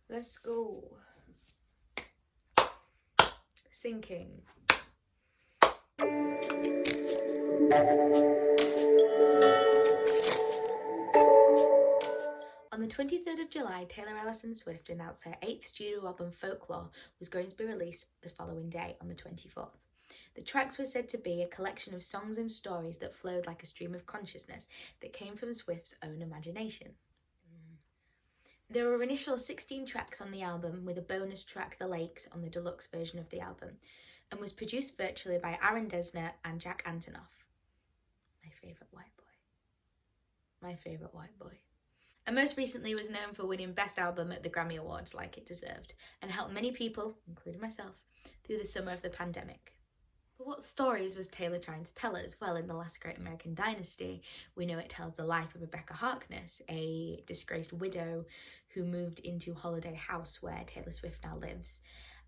Let's go. Sinking. On the 23rd of July, Taylor Allison Swift announced her 8th studio album Folklore was going to be released the following day on the 24th. The tracks were said to be a collection of songs and stories that flowed like a stream of consciousness that came from Swift's own imagination. There were initial 16 tracks on the album, with a bonus track, The Lakes, on the deluxe version of the album, and was produced virtually by Aaron Dessner and Jack Antonoff. My favourite white boy. And most recently was known for winning Best Album at the Grammy Awards, like it deserved, and helped many people, including myself, through the summer of the pandemic. But what stories was Taylor trying to tell us? Well, in The Last Great American Dynasty, we know it tells the life of Rebecca Harkness, a disgraced widow who moved into Holiday House where Taylor Swift now lives.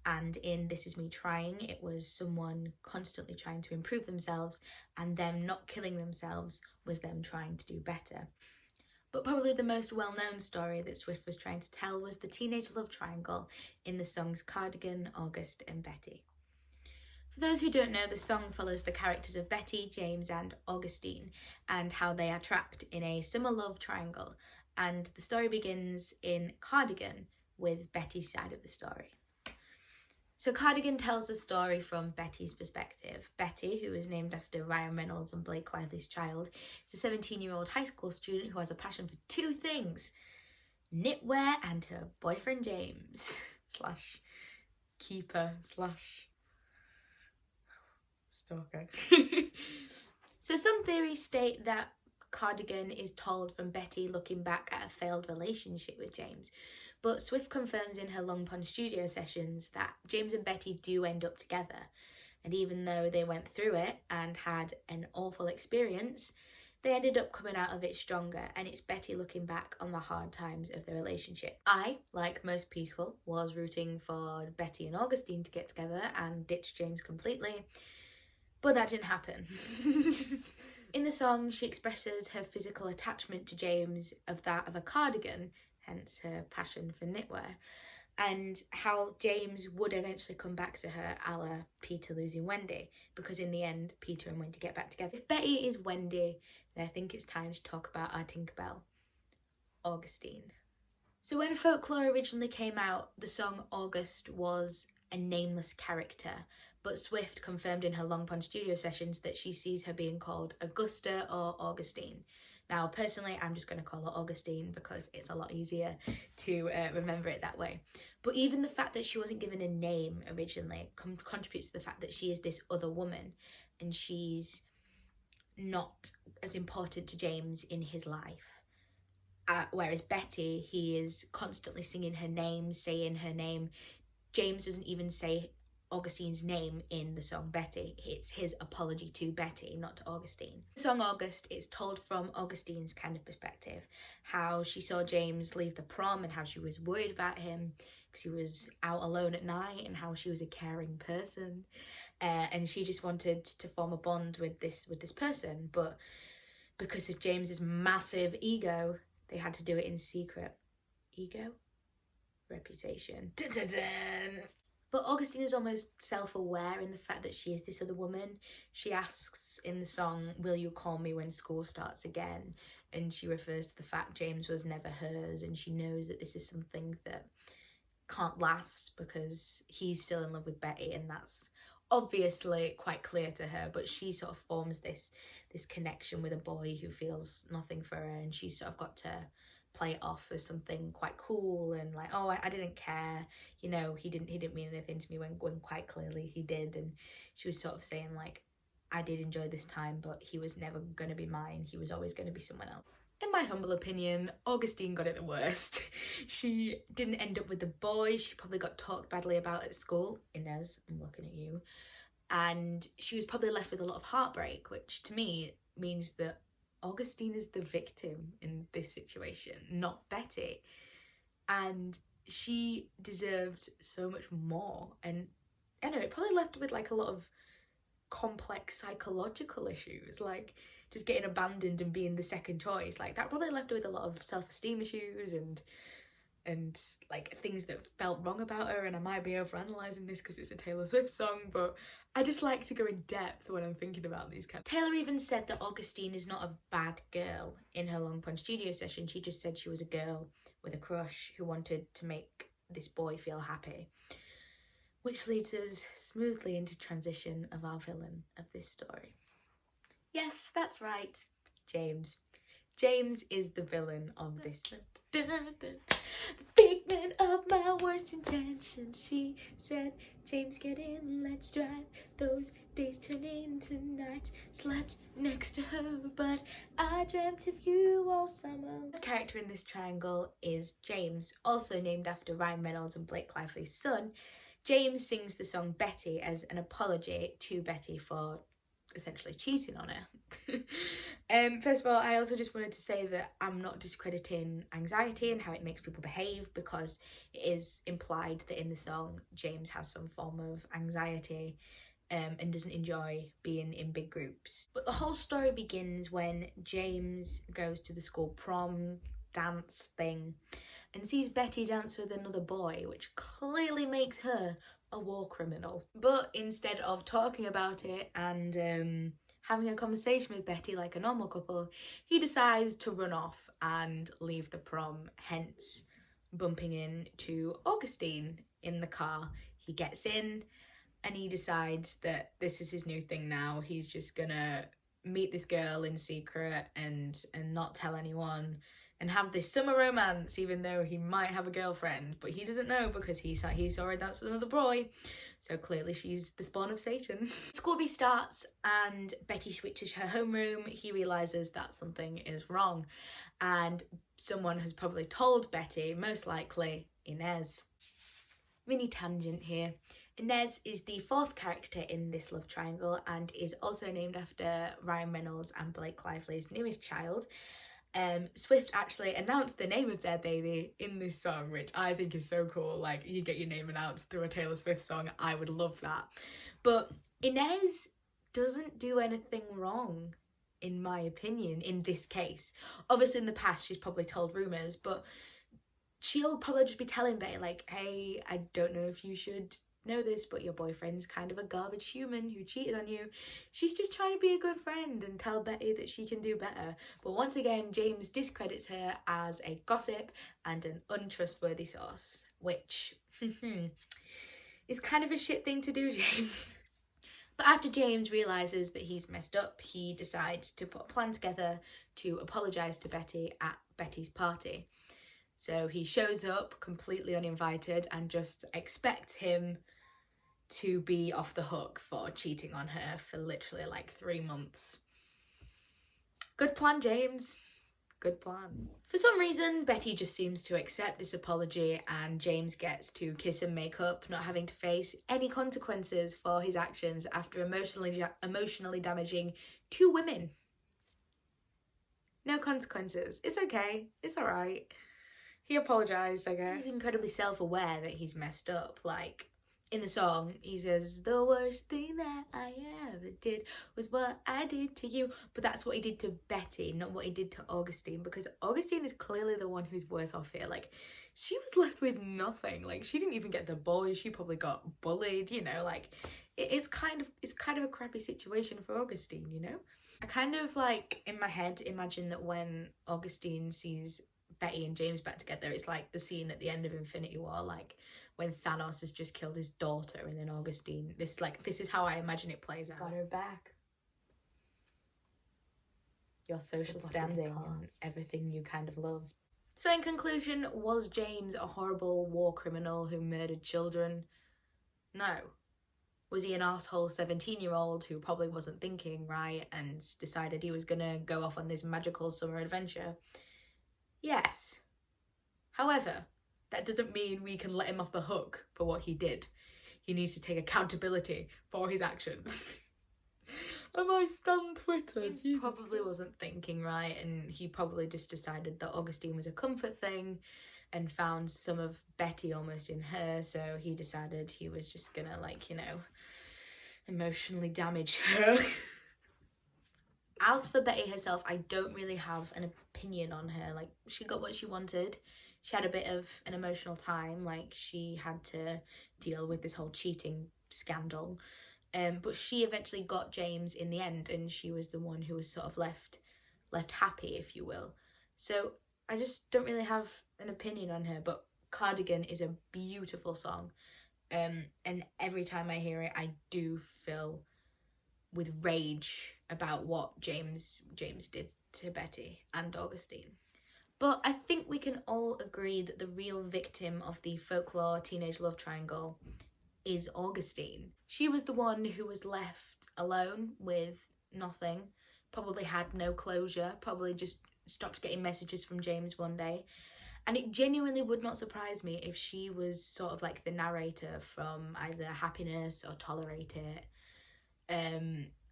And in This Is Me Trying, it was someone constantly trying to improve themselves, and them not killing themselves was them trying to do better. But probably the most well-known story that Swift was trying to tell was the teenage love triangle in the songs Cardigan, August and Betty. For those who don't know, the song follows the characters of Betty, James and Augustine, and how they are trapped in a summer love triangle. And the story begins in Cardigan with Betty's side of the story. So Cardigan tells the story from Betty's perspective. Betty, who is named after Ryan Reynolds and Blake Lively's child, is a 17-year-old high school student who has a passion for two things: knitwear and her boyfriend James slash keeper slash stalker. So some theories state that Cardigan is told from Betty looking back at a failed relationship with James, but Swift confirms in her Long Pond studio sessions that James and Betty do end up together, and even though they went through it and had an awful experience, they ended up coming out of it stronger, and it's Betty looking back on the hard times of the relationship. I, like most people, was rooting for Betty and Augustine to get together and ditch James completely, but that didn't happen. In the song, she expresses her physical attachment to James of that of a cardigan, hence her passion for knitwear, and how James would eventually come back to her a la Peter losing Wendy, because in the end, Peter and Wendy get back together. If Betty is Wendy, then I think it's time to talk about our Tinkerbell, Augustine. So when Folklore originally came out, the song August was a nameless character, but Swift confirmed in her Long Pond studio sessions that she sees her being called Augusta or Augustine. Now, personally, I'm just going to call her Augustine because it's a lot easier to remember it that way. But even the fact that she wasn't given a name originally contributes to the fact that she is this other woman, and she's not as important to James in his life. Whereas Betty, he is constantly singing her name, saying her name. James doesn't even say Augustine's name in the song Betty. It's his apology to Betty, not to Augustine. The song August is told from Augustine's kind of perspective, how she saw James leave the prom and how she was worried about him because he was out alone at night, and how she was a caring person, and she just wanted to form a bond with this person, but because of James's massive ego, they had to do it in secret. Ego? Reputation. Dun, dun, dun. But Augustine is almost self-aware in the fact that she is this other woman. She asks in the song, "Will you call me when school starts again?" And she refers to the fact James was never hers, and she knows that this is something that can't last because he's still in love with Betty, and that's obviously quite clear to her, but she sort of forms this connection with a boy who feels nothing for her, and she's sort of got to play it off as something quite cool and like, oh, I didn't care, you know, he didn't mean anything to me when quite clearly he did. And she was sort of saying like, I did enjoy this time, but he was never going to be mine, he was always going to be someone else. In my humble opinion, Augustine got it the worst. She didn't end up with the boy, she probably got talked badly about at school. Inez, I'm looking at you. And she was probably left with a lot of heartbreak, which to me means that Augustine is the victim in this situation, not Betty. And she deserved so much more. And I know it probably left her with like a lot of complex psychological issues, like just getting abandoned and being the second choice. Like that probably left her with a lot of self-esteem issues, and and like things that felt wrong about her, and I might be overanalyzing this because it's a Taylor Swift song, but I just like to go in depth when I'm thinking about these kinds. Taylor even said that Augustine is not a bad girl in her Long Pond studio session. She just said she was a girl with a crush who wanted to make this boy feel happy. Which leads us smoothly into transition of our villain of this story. Yes, that's right, James. James is the villain of this. The figment of my worst intentions, she said. James, get in, let's drive. Those days turn into nights. Slept next to her, but I dreamt of you all summer. The character in this triangle is James, also named after Ryan Reynolds and Blake Lively's son. James sings the song Betty as an apology to Betty for essentially cheating on her. First of all, I also just wanted to say that I'm not discrediting anxiety and how it makes people behave, because it is implied that in the song James has some form of anxiety and doesn't enjoy being in big groups. But the whole story begins when James goes to the school prom dance thing and sees Betty dance with another boy, which clearly makes her a war criminal. But instead of talking about it and having a conversation with Betty like a normal couple, he decides to run off and leave the prom, hence bumping into Augustine in the car. He gets in and he decides that this is his new thing now. He's just gonna meet this girl in secret and not tell anyone and have this summer romance, even though he might have a girlfriend, but he doesn't know because he saw her dance with another boy. So clearly she's the spawn of Satan. School restarts and Betty switches her homeroom. He realises that something is wrong and someone has probably told Betty, most likely Inez. Mini tangent here. Inez is the fourth character in this love triangle and is also named after Ryan Reynolds and Blake Lively's newest child. Swift actually announced the name of their baby in this song, which I think is so cool. Like, you get your name announced through a Taylor Swift song. I would love that. But Inez doesn't do anything wrong, in my opinion, in this case. Obviously in the past she's probably told rumours, but she'll probably just be telling Betty like, hey, I don't know if you should know this, but your boyfriend's kind of a garbage human who cheated on you. She's just trying to be a good friend and tell Betty that she can do better. But once again, James discredits her as a gossip and an untrustworthy source, which is kind of a shit thing to do, James. But after James realises that he's messed up, he decides to put a plan together to apologise to Betty at Betty's party. So he shows up completely uninvited and just expects him to be off the hook for cheating on her for literally like 3 months. Good plan, James. Good plan. For some reason, Betty just seems to accept this apology and James gets to kiss and make up, not having to face any consequences for his actions after emotionally damaging 2 women. No consequences. It's okay. It's alright. He apologised, I guess. He's incredibly self-aware that he's messed up. Like, in the song, he says, the worst thing that I ever did was what I did to you. But that's what he did to Betty, not what he did to Augustine. Because Augustine is clearly the one who's worse off here. Like, she was left with nothing. Like, she didn't even get the boy. She probably got bullied, you know. Like, it's kind of a crappy situation for Augustine, you know. I kind of, like, in my head, imagine that when Augustine sees Betty and James back together, it's like the scene at the end of Infinity War, like when Thanos has just killed his daughter and then Augustine. This is how I imagine it plays out. Got her back. Your social standing and everything you kind of love. So in conclusion, was James a horrible war criminal who murdered children? No. Was he an arsehole 17-year-old who probably wasn't thinking right and decided he was gonna go off on this magical summer adventure? Yes. However, that doesn't mean we can let him off the hook for what he did. He needs to take accountability for his actions. Am I stan Twitter? He probably wasn't thinking right, and he probably just decided that Augustine was a comfort thing and found some of Betty almost in her, so he decided he was just gonna, like, you know, emotionally damage her. As for Betty herself, I don't really have an opinion on her. Like, she got what she wanted. she had a bit of an emotional time, like she had to deal with this whole cheating scandal. But she eventually got James in the end, and she was the one who was sort of left happy, if you will. So I just don't really have an opinion on her, but Cardigan is a beautiful song. And every time I hear it, I do feel with rage about what James did to Betty and Augustine. But I think we can all agree that the real victim of the folklore teenage love triangle is Augustine. She was the one who was left alone with nothing, probably had no closure, probably just stopped getting messages from James one day. And it genuinely would not surprise me if she was sort of like the narrator from either Happiness or Tolerate It.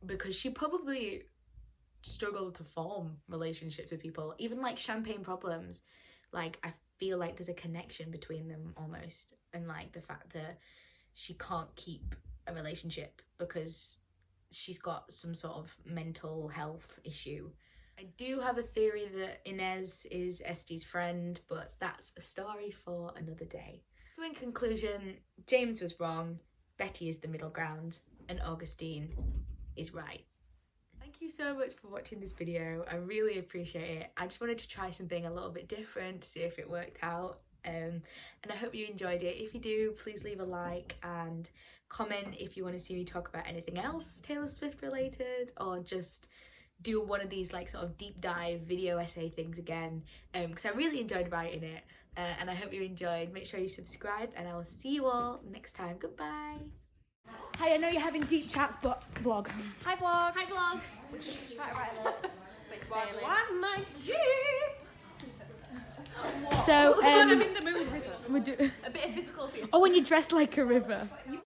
Because she probably struggled to form relationships with people, even like Champagne Problems. Like, I feel like there's a connection between them almost, and like the fact that she can't keep a relationship because she's got some sort of mental health issue. I do have a theory that Inez is Este's friend, but that's a story for another day. So in conclusion, James was wrong, Betty is the middle ground, and Augustine is right. Thank you so much for watching this video. I really appreciate it. I just wanted to try something a little bit different to see if it worked out. And I hope you enjoyed it. If you do, please leave a like and comment if you want to see me talk about anything else Taylor Swift related, or just do one of these like sort of deep dive video essay things again, because I really enjoyed writing it, and I hope you enjoyed. Make sure you subscribe, and I will see you all next time. Goodbye. Hey, I know you're having deep chats, but vlog. Hi vlog. Hi vlog. Try to write a list. But it's failing. One, my G. So, I'm in the mood. we do. A bit of physical fitness. Oh, when you dress like a river.